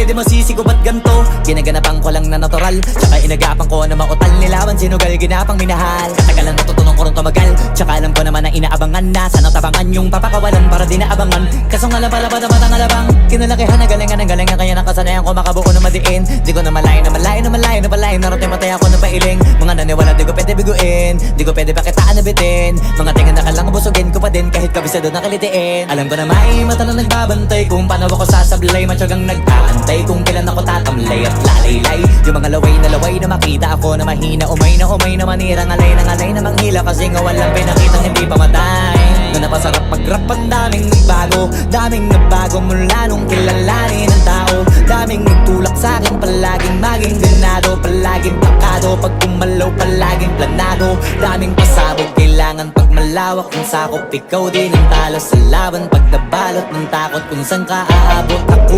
di masisi ko ba't ganto. Ginaganapan ko lang na natural, tsaka inagapan ko na mautal. Nilawan sinugal, ginapang minahal. Katagalan natutunan ko rin tumagal, tsaka alam ko naman na inaabangan na. Sana tabangan yung papakawalan para di naabangan. Kaso nga lang pala ba naman ang alabang kinalakihan na galingan ng galingan, kaya nakasanayan ko makabuo na madiin. Di ko na malayo na malayo na malayo na malayo. Narating matay ako ng pailing. Mga naniwala di ko pwede biguin, di ko pwede pakitaan na bitin. Mga tinga na kalang busugin ko pa din kahit kabisado na kalitiin. Alam ko na may mata na nagbabantay kung paano ako sasablay. Matyagang nag-aantay kung kailan ako tatamlay at lalaylay. Yung mga laway na makita ako na mahina. Umay na manira, ngalay na manghila. Kasi nga walang pinakitang hindi pamatay. Na napasarap mag-rap, ang daming nagbago mula nung kilalanin ang tao. Daming nagtulak sa'kin, palaging maging ganado. Palaging pakado, pag kumalaw palaging planado. Daming pasabog, kailangan pag malawak ang sakop. Ikaw din ang talo sa laban, pag nabalot ng takot kung saan ka aabot. Ako